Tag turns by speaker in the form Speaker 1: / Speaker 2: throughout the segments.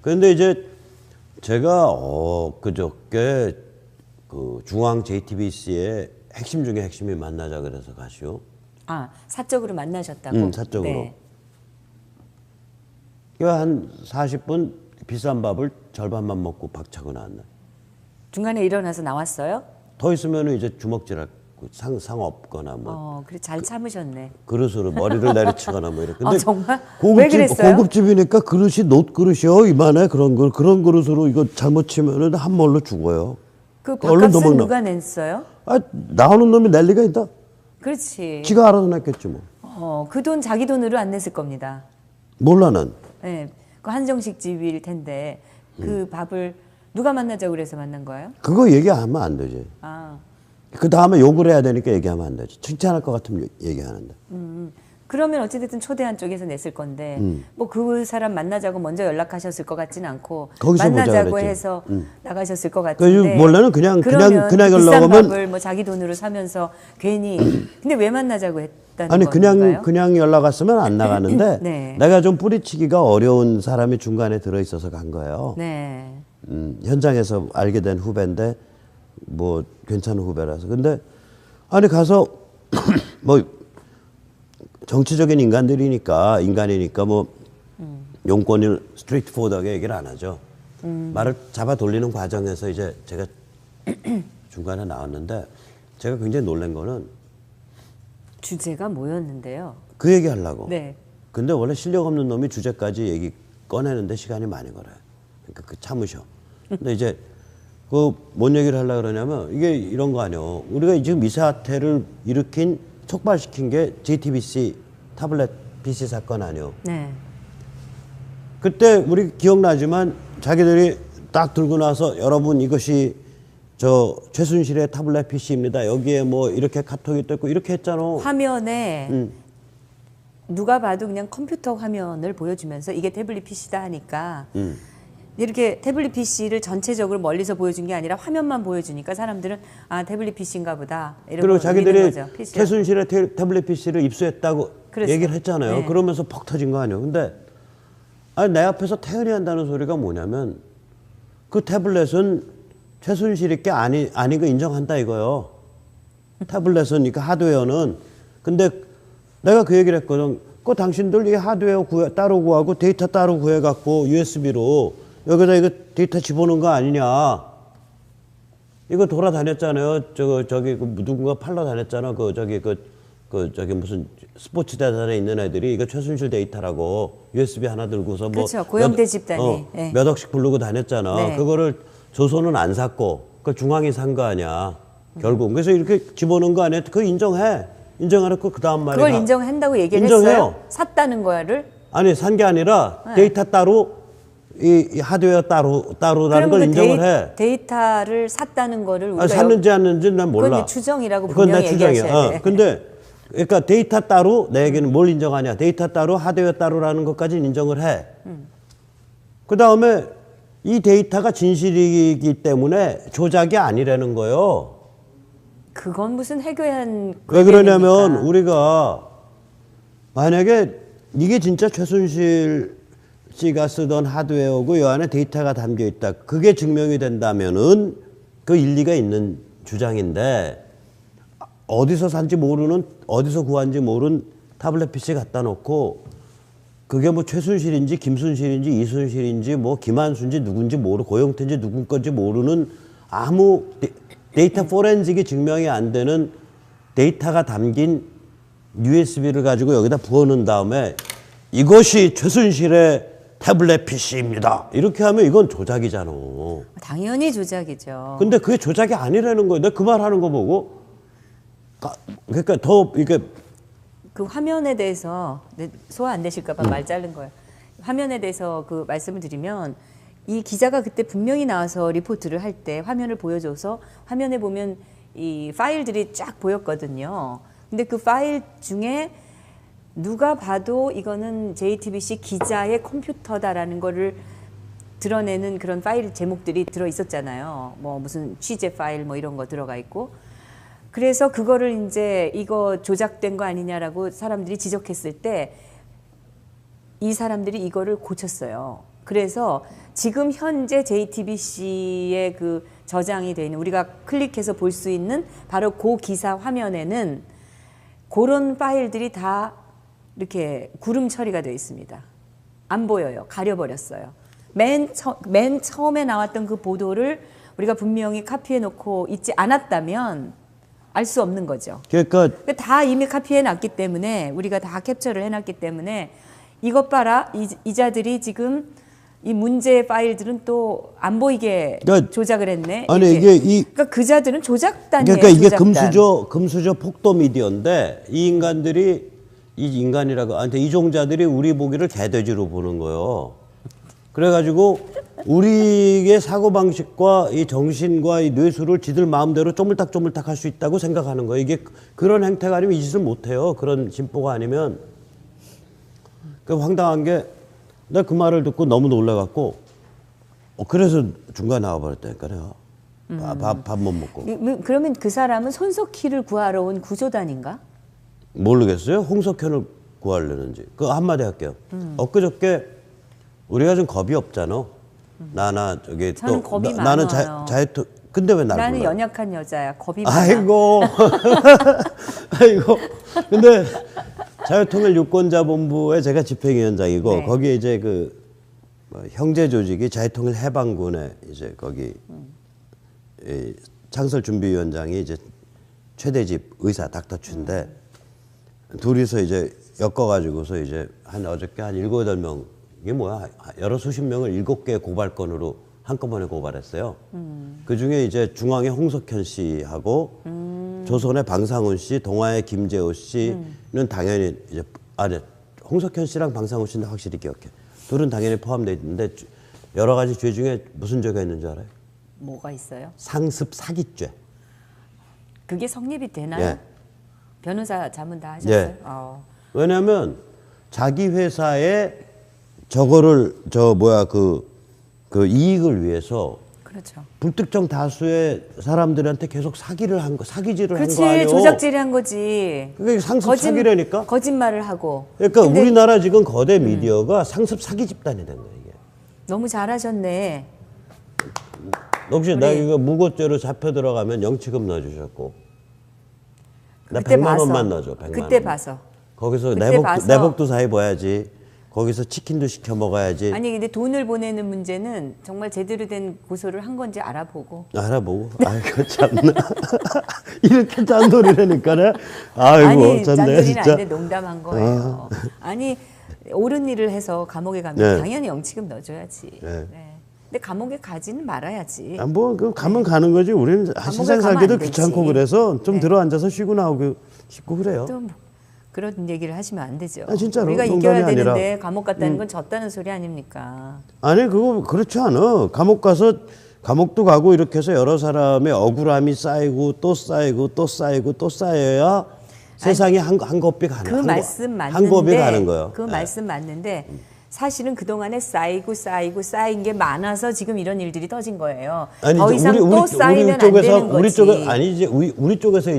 Speaker 1: 그런데 이제 제가 그저께 그 중앙 JTBC의 핵심 중에 핵심이 만나자 그래서 가시오.
Speaker 2: 아, 사적으로 만나셨다고?
Speaker 1: 사적으로.
Speaker 2: 네.
Speaker 1: 한 40분 비싼 밥을 절반만 먹고 박차고 나왔네.
Speaker 2: 중간에 일어나서 나왔어요?
Speaker 1: 더 있으면 이제 주먹질할 상 없거나 뭐.
Speaker 2: 그래 잘 참으셨네.
Speaker 1: 그릇으로 머리를 내리치거나 뭐 이렇게. 근데
Speaker 2: 정말? 왜 그랬어요?
Speaker 1: 고급집이니까 그릇이 놋그릇이요. 이만해 그런 그릇으로 이거 잘못 치면은 한 몰로 죽어요.
Speaker 2: 그 밥값은 누가 냈어요?
Speaker 1: 나오는 놈이 낼 리가 있다.
Speaker 2: 그렇지.
Speaker 1: 지가 알아서 냈겠지 뭐.
Speaker 2: 그 돈 자기 돈으로 안 냈을 겁니다.
Speaker 1: 몰라 난.
Speaker 2: 네, 그 한정식 집일 텐데 그 밥을 누가 만나자고 그래서 만난 거예요?
Speaker 1: 그거 얘기하면 안 되지. 그 다음에 욕을 해야 되니까 얘기하면 안 되지. 칭찬할 것 같으면 얘기하는데.
Speaker 2: 그러면 어찌됐든 초대한 쪽에서 냈을 건데 뭐 그 사람 만나자고 먼저 연락하셨을 것 같지는 않고 만나자고 해서 나가셨을 것 같은데.
Speaker 1: 원래는 그냥
Speaker 2: 비싼
Speaker 1: 연락하면
Speaker 2: 밥을 뭐 자기 돈으로 사면서 괜히 근데 왜 만나자고 했다는 건가요?
Speaker 1: 그냥 연락 왔으면 안 나가는데
Speaker 2: 네.
Speaker 1: 내가 좀 뿌리치기가 어려운 사람이 중간에 들어 있어서 간 거예요.
Speaker 2: 네.
Speaker 1: 현장에서 알게 된 후배인데 뭐 괜찮은 후배라서. 근데 가서 뭐 정치적인 인간이니까 뭐 용건을 스트레이트 포워드하게 얘기를 안 하죠. 말을 잡아 돌리는 과정에서 이제 제가 중간에 나왔는데 제가 굉장히 놀란 거는
Speaker 2: 주제가 뭐였는데요?
Speaker 1: 그 얘기 하려고.
Speaker 2: 네.
Speaker 1: 근데 원래 실력 없는 놈이 주제까지 얘기 꺼내는데 시간이 많이 걸어요. 그러니까 참으셔. 근데 이제 뭔 얘기를 하려고 그러냐면 이게 이런 거 아니에요. 우리가 지금 이 사태를 촉발시킨 게 JTBC 타블렛 PC 사건 아니에요.
Speaker 2: 네.
Speaker 1: 그때 우리 기억나지만 자기들이 딱 들고 나서 여러분 이것이 최순실의 타블렛 PC입니다. 여기에 뭐 이렇게 카톡이 떴고 이렇게 했잖아.
Speaker 2: 화면에 누가 봐도 그냥 컴퓨터 화면을 보여주면서 이게 태블릿 PC다 하니까 이렇게 태블릿 PC를 전체적으로 멀리서 보여준 게 아니라 화면만 보여주니까 사람들은 태블릿 PC인가 보다 이러고
Speaker 1: 그리고 자기들이
Speaker 2: 거죠,
Speaker 1: 최순실의 태블릿 PC를 입수했다고
Speaker 2: 그랬어요.
Speaker 1: 얘기를 했잖아요.
Speaker 2: 네.
Speaker 1: 그러면서 퍽 터진 거 아니에요. 근데 내 앞에서 태연이 한다는 소리가 뭐냐면 그 태블릿은 최순실이 게 아닌 거 인정한다 이거요. 태블릿은 그러니까 하드웨어는. 근데 내가 그 얘기를 했거든. 당신들 이 하드웨어 따로 구하고 데이터 따로 구해갖고 USB로 여기다 이거 데이터 집어넣은 거 아니냐. 이거 돌아다녔잖아요. 저기 누군가 팔러 다녔잖아. 저기 무슨 스포츠 대단에 있는 애들이 이거 최순실 데이터라고 USB 하나 들고서
Speaker 2: 그렇죠. 고영대 집단이
Speaker 1: 네. 몇 억씩 부르고 다녔잖아.
Speaker 2: 네.
Speaker 1: 그거를 조선은 안 샀고 그 중앙이 산 거 아니야. 결국 그래서 이렇게 집어넣은 거 아니야. 그거 인정해. 인정하고 그 다음 말에
Speaker 2: 그걸 인정한다고 얘기를
Speaker 1: 인정해요.
Speaker 2: 했어요? 샀다는 거를?
Speaker 1: 아니 산 게 아니라
Speaker 2: 네.
Speaker 1: 데이터 따로 이 하드웨어 따로라는 걸 인정을 해.
Speaker 2: 데이터를 샀다는 거를 우리가
Speaker 1: 샀는지 안 난 몰라.
Speaker 2: 그건 추정이라고
Speaker 1: 그건
Speaker 2: 분명히 얘기하셔야 돼.
Speaker 1: 근데 그러니까 데이터 따로 내 얘기는 뭘 인정하냐. 데이터 따로 하드웨어 따로라는 것까지는 인정을 해. 그 다음에 이 데이터가 진실이기 때문에 조작이 아니라는 거예요.
Speaker 2: 그건 무슨 해괴한
Speaker 1: 왜 그러냐면
Speaker 2: 궤변입니까?
Speaker 1: 우리가 만약에 이게 진짜 최순실 씨가 쓰던 하드웨어고 이 안에 데이터가 담겨 있다. 그게 증명이 된다면은 그 일리가 있는 주장인데 어디서 산지 모르는 어디서 구한지 모르는 타블렛 PC 갖다 놓고 그게 뭐 최순실인지 김순실인지 이순실인지 뭐 김한수인지 누군지 모르고 고영태인지 누군 건지 모르는 아무 데이터 포렌식이 증명이 안 되는 데이터가 담긴 USB를 가지고 여기다 부어놓은 다음에 이것이 최순실의 태블릿 PC입니다. 이렇게 하면 이건 조작이잖아.
Speaker 2: 당연히 조작이죠.
Speaker 1: 근데 그게 조작이 아니라는 거예요. 내가 그 말 하는 거 보고. 그러니까 이게.
Speaker 2: 그 화면에 대해서 소화 안 되실까봐 말 자른 거예요. 화면에 대해서 그 말씀을 드리면 이 기자가 그때 분명히 나와서 리포트를 할 때 화면을 보여줘서 화면에 보면 이 파일들이 쫙 보였거든요. 근데 그 파일 중에 누가 봐도 이거는 JTBC 기자의 컴퓨터다라는 거를 드러내는 그런 파일 제목들이 들어 있었잖아요. 뭐 무슨 취재 파일 뭐 이런 거 들어가 있고. 그래서 그거를 이제 이거 조작된 거 아니냐라고 사람들이 지적했을 때 이 사람들이 이거를 고쳤어요. 그래서 지금 현재 JTBC의 그 저장이 되어 있는 우리가 클릭해서 볼 수 있는 바로 그 기사 화면에는 그런 파일들이 다 이렇게 구름 처리가 되어 있습니다. 안 보여요. 가려버렸어요. 맨 처음에 나왔던 그 보도를 우리가 분명히 카피해 놓고 있지 않았다면 알 수 없는 거죠.
Speaker 1: 그러니까
Speaker 2: 다 이미 카피해 놨기 때문에 우리가 다 캡처를 해놨기 때문에 이것 봐라 이 자들이 지금 이 문제의 파일들은 또 안 보이게
Speaker 1: 그러니까
Speaker 2: 조작을 했네.
Speaker 1: 아니 이게
Speaker 2: 그러니까 그 자들은 조작단이에요.
Speaker 1: 그러니까 이게
Speaker 2: 조작단.
Speaker 1: 금수저 폭도 미디어인데 이 인간들이 이 인간이라고 한테 이종자들이 우리 보기를 개돼지로 보는 거예요. 그래가지고 우리의 사고 방식과 이 정신과 이 뇌수를 지들 마음대로 쪼물딱쪼물딱 할 수 있다고 생각하는 거예요. 이게 그런 행태가 아니면 이 짓을 못 해요. 그런 진보가 아니면. 그 황당한 게 내가 그 말을 듣고 너무 놀라갖고 그래서 중간에 나와버렸다니까 내가 밥 못 먹고.
Speaker 2: 그러면 그 사람은 손석희를 구하러 온 구조단인가?
Speaker 1: 모르겠어요. 홍석현을 구하려는지. 그 한마디 할게요. 엊그저께 우리가 좀 겁이 없잖아. 나나 저기
Speaker 2: 저는
Speaker 1: 또
Speaker 2: 겁이
Speaker 1: 나는
Speaker 2: 많아요.
Speaker 1: 자유투 근데 왜 날
Speaker 2: 나는
Speaker 1: 불러?
Speaker 2: 연약한 여자야. 겁이 많아.
Speaker 1: 아이고 아이고 근데 자유통일 유권자본부에 제가 집행위원장이고
Speaker 2: 네.
Speaker 1: 거기에 이제 그 형제 조직이 자유통일 해방군에 이제 거기 이 창설준비위원장이 이제 최대집 의사 닥터추인데 둘이서 이제 엮어가지고서 이제 한 어저께 한 7, 8명 이게 뭐야 여러 수십 명을 7개의 고발건으로 한꺼번에 고발했어요. 그 중에 이제 중앙의 홍석현 씨하고 조선의 방상훈 씨, 동아의 김재호 씨는 당연히 이제 아니 홍석현 씨랑 방상훈 씨는 확실히 기억해. 둘은 당연히 포함되어 있는데 여러 가지 죄 중에 무슨 죄가 있는 줄 알아요?
Speaker 2: 뭐가 있어요?
Speaker 1: 상습 사기죄.
Speaker 2: 그게 성립이 되나요?
Speaker 1: 예.
Speaker 2: 변호사 자문 다 하셨어요?
Speaker 1: 예. 왜냐하면 자기 회사에 저거를 그 이익을 위해서
Speaker 2: 그렇죠.
Speaker 1: 불특정 다수의 사람들한테 계속 사기질을 한 거
Speaker 2: 그렇지,
Speaker 1: 아니에요?
Speaker 2: 조작질을 한 거지.
Speaker 1: 그게 상습 사기라니까.
Speaker 2: 거짓말을 하고.
Speaker 1: 그러니까
Speaker 2: 근데
Speaker 1: 우리나라 지금 거대 미디어가 상습 사기 집단이 된 거예요. 이게.
Speaker 2: 너무 잘하셨네.
Speaker 1: 혹시 나 이거 무고죄로 잡혀 들어가면 영치금 넣어주셨고. 나
Speaker 2: 그때
Speaker 1: 100만
Speaker 2: 봐서.
Speaker 1: 원만 넣어줘. 100만
Speaker 2: 그때
Speaker 1: 원.
Speaker 2: 봐서.
Speaker 1: 거기서
Speaker 2: 그때 봐서.
Speaker 1: 내복도 사이 봐야지. 거기서 치킨도 시켜 먹어야지.
Speaker 2: 아니 근데 돈을 보내는 문제는 정말 제대로 된 고소를 한 건지 알아보고.
Speaker 1: 알아보고. 아이고 참나. 이렇게 짠돌이라니까네. 아이고
Speaker 2: 아니
Speaker 1: 짠네
Speaker 2: 짠돌이는
Speaker 1: 진짜.
Speaker 2: 아닌데 농담한 거예요. 아니 옳은 일을 해서 감옥에 가면
Speaker 1: 네.
Speaker 2: 당연히 영치금 넣어줘야지.
Speaker 1: 네.
Speaker 2: 네. 근데 감옥에 가지는 말아야지.
Speaker 1: 그 가면 가는 거지. 우리는 세상
Speaker 2: 가면
Speaker 1: 살기도
Speaker 2: 안 되지.
Speaker 1: 귀찮고 그래서 좀
Speaker 2: 네.
Speaker 1: 들어 앉아서 쉬고 나오고 싶고 그래요.
Speaker 2: 또 뭐 그런 얘기를 하시면 안 되죠.
Speaker 1: 아, 진짜로.
Speaker 2: 우리가
Speaker 1: 농담이
Speaker 2: 이겨야 되는데
Speaker 1: 아니라.
Speaker 2: 감옥 갔다는 건 졌다는 소리 아닙니까?
Speaker 1: 아니 그거 그렇지 않아. 감옥 가서 감옥도 가고 이렇게 해서 여러 사람의 억울함이 쌓이고 또 쌓이고 또 쌓이고 또 쌓여야 세상이 한 곱이 가는
Speaker 2: 그 말씀 맞는데
Speaker 1: 한 곱이 가는 거예요.
Speaker 2: 그 말씀 맞는데 사실은 그동안에 쌓이고 쌓인 게 많아서 지금 이런 일들이 터진 거예요.
Speaker 1: 아니,
Speaker 2: 더 이상 또 쌓이면 안 되는 거지.
Speaker 1: 우리 쪽에 아니지 우리 쪽에서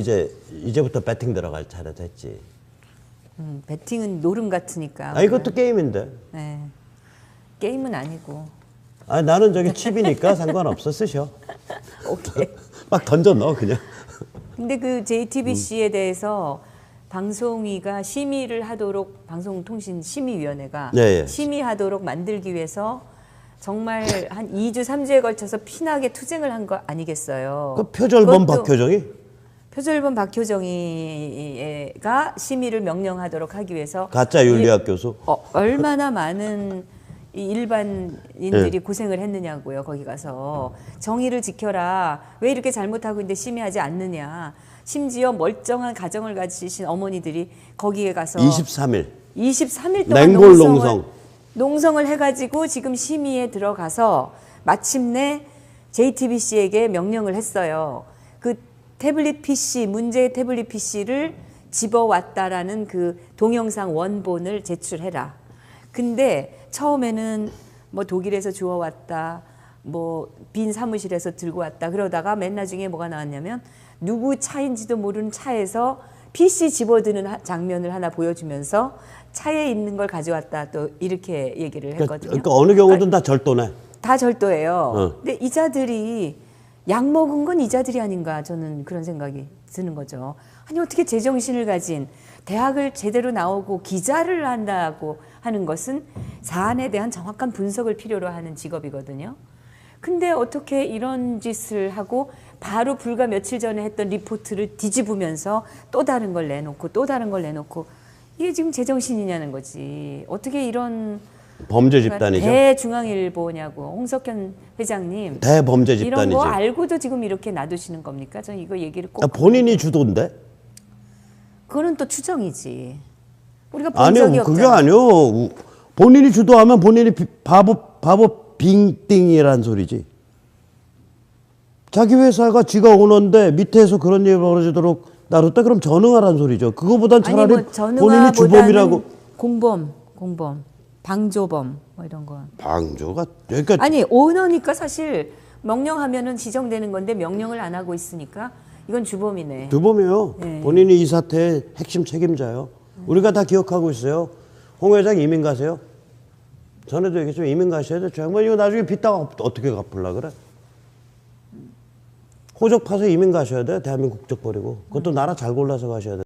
Speaker 1: 이제부터 배팅 들어갈 차례 됐지.
Speaker 2: 배팅은 노름 같으니까.
Speaker 1: 아 이것도 게임인데.
Speaker 2: 네. 게임은 아니고.
Speaker 1: 아 나는 저기 칩이니까 상관없어 쓰셔.
Speaker 2: 오케이.
Speaker 1: 막 던져 넣어 그냥.
Speaker 2: 근데 그 JTBC에 대해서 방송위가 심의를 하도록 방송통신심의위원회가
Speaker 1: 네, 예.
Speaker 2: 심의하도록 만들기 위해서 정말 한 2주 3주에 걸쳐서 피나게 투쟁을 한 거 아니겠어요.
Speaker 1: 그 표절범
Speaker 2: 그것도
Speaker 1: 박효정이
Speaker 2: 표절범 박효정이가 심의를 명령하도록 하기 위해서
Speaker 1: 가짜 윤리학 교수.
Speaker 2: 얼마나 많은 이 일반인들이
Speaker 1: 네.
Speaker 2: 고생을 했느냐고요. 거기 가서 정의를 지켜라. 왜 이렇게 잘못하고 있는데 심의하지 않느냐. 심지어 멀쩡한 가정을 가지신 어머니들이 거기에 가서
Speaker 1: 23일
Speaker 2: 동안
Speaker 1: 맹골 농성.
Speaker 2: 농성을 해가지고 지금 심의에 들어가서 마침내 JTBC에게 명령을 했어요. 그 태블릿 PC, 문제의 태블릿 PC를 집어왔다라는 그 동영상 원본을 제출해라. 근데 처음에는 뭐 독일에서 주워왔다, 뭐 빈 사무실에서 들고 왔다 그러다가 맨 나중에 뭐가 나왔냐면 누구 차인지도 모르는 차에서 PC 집어드는 장면을 하나 보여주면서 차에 있는 걸 가져왔다 또 이렇게 얘기를 했거든요.
Speaker 1: 그러니까 어느 경우든 다 절도네.
Speaker 2: 다 절도예요.
Speaker 1: 어.
Speaker 2: 근데 이자들이 약 먹은 건 이자들이 아닌가 저는 그런 생각이 드는 거죠. 아니 어떻게 제정신을 가진 대학을 제대로 나오고 기자를 한다고 하는 것은 사안에 대한 정확한 분석을 필요로 하는 직업이거든요. 근데 어떻게 이런 짓을 하고 바로 불과 며칠 전에 했던 리포트를 뒤집으면서 또 다른 걸 내놓고 또 다른 걸 내놓고 이게 지금 제정신이냐는 거지. 어떻게 이런
Speaker 1: 범죄 집단이죠.
Speaker 2: 대중앙일보냐고 홍석현 회장님
Speaker 1: 대범죄
Speaker 2: 이런
Speaker 1: 집단이지.
Speaker 2: 거 알고도 지금 이렇게 놔두시는 겁니까? 저는 이거 얘기를 꼭
Speaker 1: 본인이 주도인데?
Speaker 2: 그거는 또 추정이지. 우리가 본
Speaker 1: 아니요,
Speaker 2: 적이
Speaker 1: 그게
Speaker 2: 없잖아.
Speaker 1: 아니요. 본인이 주도하면 본인이 바보 빙띵이란 소리지. 자기 회사가 지가 오는데 밑에서 그런 일이 벌어지도록 놔뒀다 그럼 전응하란 소리죠. 그거보단 차라리
Speaker 2: 아니 뭐
Speaker 1: 본인이 주범이라고.
Speaker 2: 공범, 방조범 뭐 이런 거.
Speaker 1: 방조가 그러니까
Speaker 2: 아니 오너니까 사실 명령하면은 지정되는 건데 명령을 안 하고 있으니까 이건 주범이네.
Speaker 1: 주범이에요.
Speaker 2: 네.
Speaker 1: 본인이 이 사태의 핵심 책임자요. 우리가 다 기억하고 있어요. 홍 회장 이민 가세요. 전에도 얘기했지만 이민 가셔야 돼. 정말 이거 나중에 빚다가 어떻게 갚으려 그래? 호적 파서 이민 가셔야 돼. 대한민국 국적 버리고. 그것도 나라 잘 골라서 가셔야 돼.